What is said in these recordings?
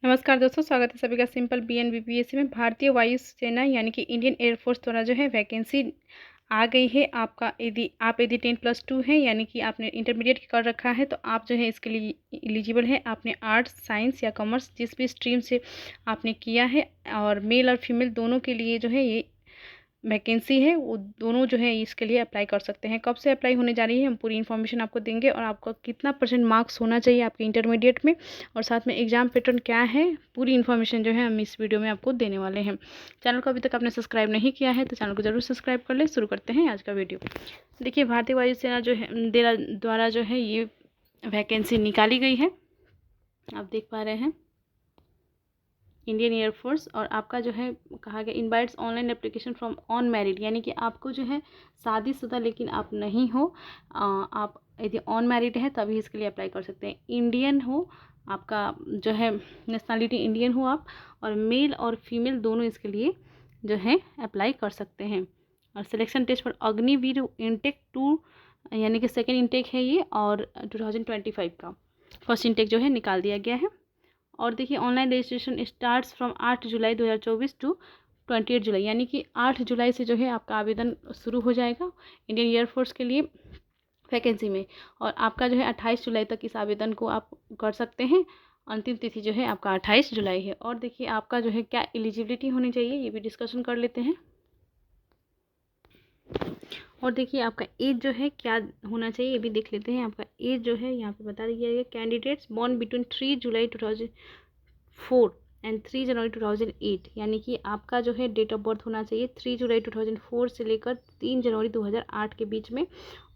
नमस्कार दोस्तों, स्वागत है सभी का सिंपल बीएनबीपीएससी में। भारतीय वायुसेना यानी कि इंडियन एयरफोर्स द्वारा जो है वैकेंसी आ गई है। आपका यदि 10+2 है यानी कि आपने इंटरमीडिएट कर रखा है तो आप जो है इसके लिए एलिजिबल है। आपने आर्ट्स, साइंस या कॉमर्स जिस भी स्ट्रीम से आपने किया है, और मेल और फीमेल दोनों के लिए जो है ये वैकेंसी है, वो दोनों जो है इसके लिए अप्लाई कर सकते हैं। कब से अप्लाई होने जा रही है हम पूरी इन्फॉर्मेशन आपको देंगे, और आपका कितना % मार्क्स होना चाहिए आपके इंटरमीडिएट में, और साथ में एग्जाम पैटर्न क्या है, पूरी इन्फॉर्मेशन जो है हम इस वीडियो में आपको देने वाले हैं। चैनल को अभी तक आपने सब्सक्राइब नहीं किया है तो चैनल को जरूर सब्सक्राइब कर ले। शुरू करते हैं आज का वीडियो। देखिए, भारतीय वायुसेना जो है द्वारा जो है ये वैकेंसी निकाली गई है, आप देख पा रहे हैं, इंडियन एयरफोर्स। और आपका जो है कहा गया invites online application from on married, यानी कि आपको जो है शादीशुदा लेकिन आप नहीं हो, आप यदि ऑन मैरिड है तभी इसके लिए अप्लाई कर सकते हैं। इंडियन हो, आपका जो है नेशनलिटी इंडियन हो आप, और मेल और फीमेल दोनों इसके लिए जो है अप्लाई कर सकते हैं। और selection test for Agniveer intake 2 यानी कि सेकेंड इनटेक है ये, और 2025 का फर्स्ट इनटेक जो है निकाल दिया गया है। और देखिए, online registration starts from 8 July 2024 to 28 July, यानी कि 8 जुलाई से जो है आपका आवेदन शुरू हो जाएगा इंडियन एयरफोर्स के लिए वैकेंसी में। और आपका जो है 28 जुलाई तक इस आवेदन को आप कर सकते हैं। अंतिम तिथि जो है आपका 28 जुलाई है। और देखिए, आपका जो है क्या एलिजिबिलिटी होनी चाहिए ये भी डिस्कशन कर लेते हैं। और देखिए, आपका एज जो है क्या होना चाहिए ये भी देख लेते हैं। आपका एज जो है यहाँ पे बता दिया गया, candidates born between 3 July 2004 and 3 जनवरी 2008, यानी कि आपका जो है डेट ऑफ बर्थ होना चाहिए 3 जुलाई 2004 से लेकर 3 जनवरी 2008 के बीच में।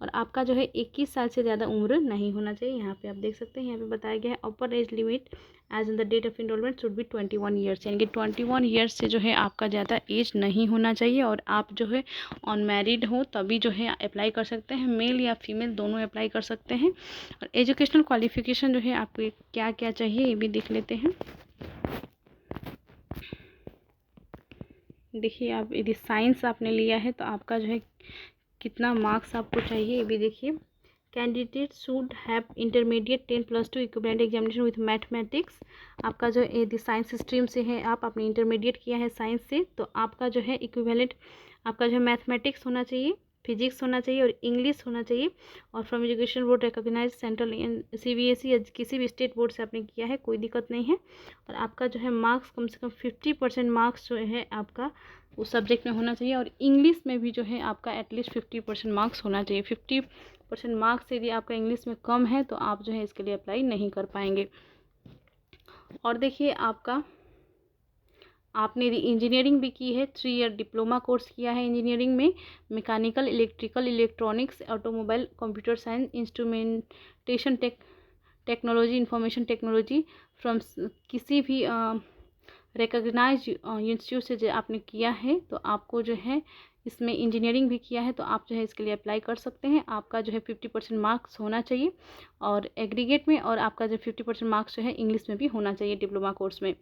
और आपका जो है 21 साल से ज़्यादा उम्र नहीं होना चाहिए। यहाँ पे आप देख सकते हैं, यहाँ पे बताया गया है upper age limit age in the date of enrolment should be 21 years, यानी कि 21 ईयर्स से जो है आपका ज़्यादा एज नहीं होना चाहिए। और आप जो है ऑन मैरिड हो तभी जो है अप्लाई कर सकते हैं। मेल या फीमेल दोनों अप्लाई कर सकते हैं। और एजुकेशनल क्वालिफिकेशन जो है आपको क्या क्या चाहिए ये भी देख लेते हैं। देखिए, आप यदि साइंस आपने लिया है तो आपका जो है कितना मार्क्स आपको चाहिए ये भी देखिए। Candidate should have intermediate 10+2 equivalent examination with mathematics. आपका जो यदि साइंस स्ट्रीम से है, आप आपने इंटरमीडिएट किया है साइंस से, तो आपका जो है इक्विवेलेंट आपका जो है मैथमेटिक्स होना चाहिए, फिजिक्स होना चाहिए और इंग्लिश होना चाहिए। और from education board recognize central CBSE या किसी भी स्टेट बोर्ड से आपने किया है, कोई दिक्कत नहीं है। और आपका जो है मार्क्स कम से कम 50% मार्क्स जो है आपका उस सब्जेक्ट में होना चाहिए। और इंग्लिश में भी जो है आपका एटलीस्ट 50% मार्क्स होना चाहिए। 50% मार्क्स यदि आपका इंग्लिश में कम है तो आप जो है इसके लिए अप्लाई नहीं कर पाएंगे। और देखिए, आपने यदि इंजीनियरिंग भी की है, 3 ईयर डिप्लोमा कोर्स किया है इंजीनियरिंग में, mechanical, electrical, electronics, automobile, computer science, instrumentation technology, information technology from किसी भी रिकॉग्नाइज इंस्टीट्यूट से जो आपने किया है, तो आपको जो है इसमें इंजीनियरिंग भी किया है तो आप जो है इसके लिए अप्लाई कर सकते हैं। आपका जो है 50% मार्क्स होना चाहिए और एग्रीगेट में, और आपका जो 50% मार्क्स जो है इंग्लिश में भी होना चाहिए डिप्लोमा कोर्स में।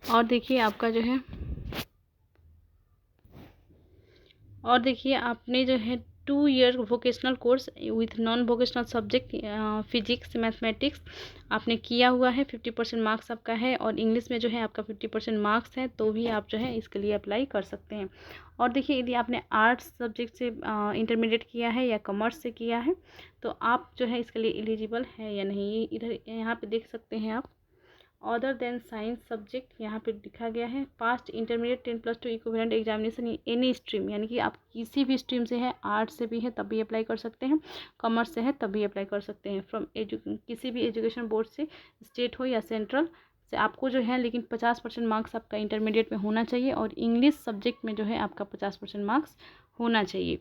और देखिए, आपका जो है और देखिए आपने जो है 2 year vocational course with non vocational subject physics, mathematics आपने किया हुआ है, 50% मार्क्स आपका है। और इंग्लिश में जो है आपका 50% मार्क्स है, तो भी आप जो है इसके लिए अप्लाई कर सकते हैं। और देखिए, यदि आपने आर्ट्स सब्जेक्ट से इंटरमीडिएट किया है या कॉमर्स से किया है तो आप जो है इसके लिए एलिजिबल है या नहीं, इधर यहाँ पे देख सकते हैं आप। अदर देन साइंस सब्जेक्ट यहाँ पे लिखा गया है। Past intermediate 10+2 equivalent examination any stream, यानी कि आप किसी भी स्ट्रीम से है, आर्ट्स से भी है तब भी अप्लाई कर सकते हैं, कॉमर्स से है तब भी अप्लाई कर सकते हैं। फ्रॉम किसी भी एजुकेशन बोर्ड से, स्टेट हो या सेंट्रल से, आपको जो है लेकिन 50% मार्क्स आपका इंटरमीडिएट में होना चाहिए। और इंग्लिश सब्जेक्ट में जो है आपका 50% मार्क्स होना चाहिए।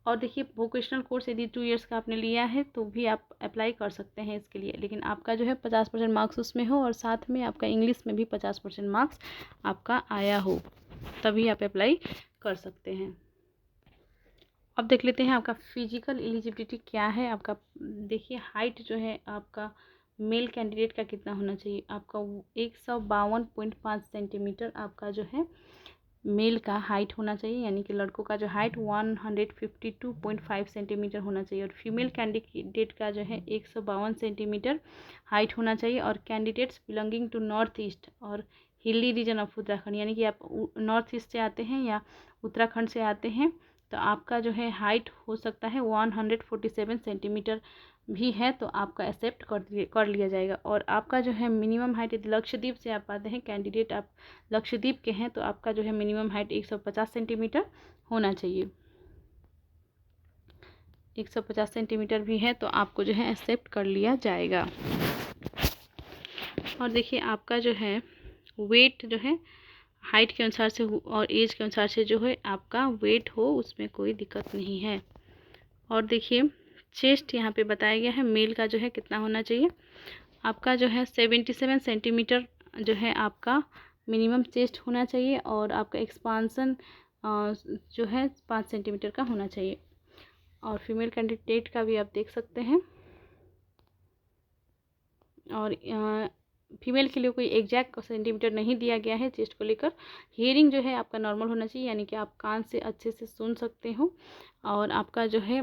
और देखिए, वोकेशनल कोर्स यदि 2 ईयर्स का आपने लिया है तो भी आप अप्लाई कर सकते हैं इसके लिए, लेकिन आपका जो है 50% मार्क्स उसमें हो और साथ में आपका इंग्लिश में भी 50% मार्क्स आपका आया हो, तभी आप अप्लाई कर सकते हैं। अब देख लेते हैं आपका फिजिकल एलिजिबिलिटी क्या है। आपका देखिए, हाइट जो है आपका मेल कैंडिडेट का कितना होना चाहिए, आपका 152.5 सेंटीमीटर आपका जो है मेल का हाइट होना चाहिए, यानी कि लड़कों का जो हाइट 152.5 सेंटीमीटर होना चाहिए, और फीमेल कैंडिडेट का जो है 152 सेंटीमीटर हाइट होना चाहिए। और candidates belonging to north east और हिली रीजन ऑफ उत्तराखंड, यानी कि आप नॉर्थ ईस्ट से आते हैं या उत्तराखंड से आते हैं तो आपका जो है हाइट हो सकता है 147 सेंटीमीटर भी है तो आपका एक्सेप्ट कर लिया जाएगा। और आपका जो है मिनिमम हाइट, यदि लक्षद्वीप से आप आते हैं कैंडिडेट, आप लक्षद्वीप के हैं तो आपका जो है मिनिमम हाइट 150 सेंटीमीटर होना चाहिए। 150 सेंटीमीटर भी है तो आपको जो है एक्सेप्ट कर लिया जाएगा। और देखिए आपका जो है वेट जो है हाइट के अनुसार से और एज के अनुसार से जो है आपका वेट हो, उसमें कोई दिक्कत नहीं है। और देखिए चेस्ट यहाँ पे बताया गया है मेल का जो है कितना होना चाहिए, आपका जो है 77 सेंटीमीटर जो है आपका मिनिमम चेस्ट होना चाहिए, और आपका एक्सपांसन जो है 5 सेंटीमीटर का होना चाहिए। और फीमेल कैंडिडेट का भी आप देख सकते हैं। और फीमेल के लिए कोई एग्जैक्ट सेंटीमीटर नहीं दिया गया है चेस्ट को लेकर। हियरिंग जो है आपका नॉर्मल होना चाहिए, यानी कि आप कान से अच्छे से सुन सकते हो, और आपका जो है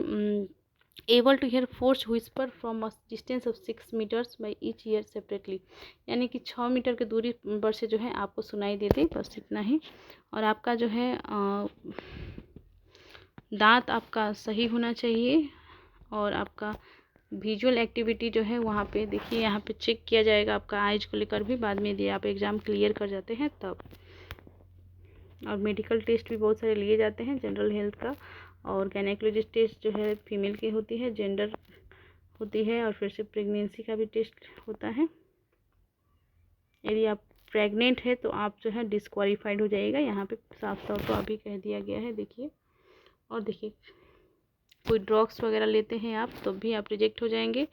able to hear force whisper from a distance of 6 metres by each ear separately, यानी कि 6 मीटर की दूरी पर से जो है आपको सुनाई देते, बस इतना ही। और आपका जो है दांत आपका सही होना चाहिए, और आपका विजुअल एक्टिविटी जो है वहाँ पे देखिए यहाँ पे चेक किया जाएगा आपका आइज को लेकर भी, बाद में यदि आप एग्ज़ाम क्लियर कर जाते हैं तब। और मेडिकल टेस्ट भी बहुत सारे लिए जाते हैं जनरल हेल्थ का, और गायनेकोलॉजिस्ट टेस्ट जो है फीमेल की होती है, जेंडर होती है, और फिर से प्रेगनेंसी का भी टेस्ट होता है। यदि आप प्रेग्नेंट है तो आप जो है डिस्क्वालीफाइड हो जाएगा, यहाँ पे साफ तौर पर अभी कह दिया गया है देखिए। और देखिए कोई ड्रग्स वगैरह लेते हैं आप तो भी आप रिजेक्ट हो जाएंगे।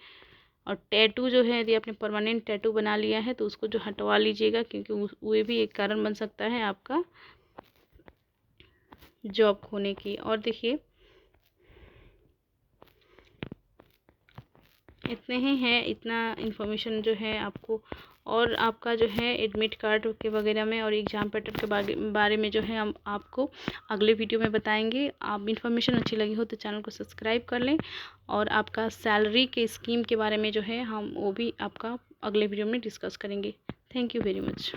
और टैटू जो है यदि आपने परमानेंट टैटू बना लिया है तो उसको जो हटवा लीजिएगा, क्योंकि वो भी एक कारण बन सकता है आपका जॉब खोने की। और देखिए इतने ही है, इतना इन्फॉर्मेशन जो है आपको। और आपका जो है एडमिट कार्ड के वगैरह में और एग्ज़ाम पैटर्न के बारे में जो है हम आपको अगले वीडियो में बताएंगे। आप इन्फॉर्मेशन अच्छी लगी हो तो चैनल को सब्सक्राइब कर लें, और आपका सैलरी के स्कीम के बारे में जो है हम वो भी आपका अगले वीडियो में डिस्कस करेंगे। Thank you very much.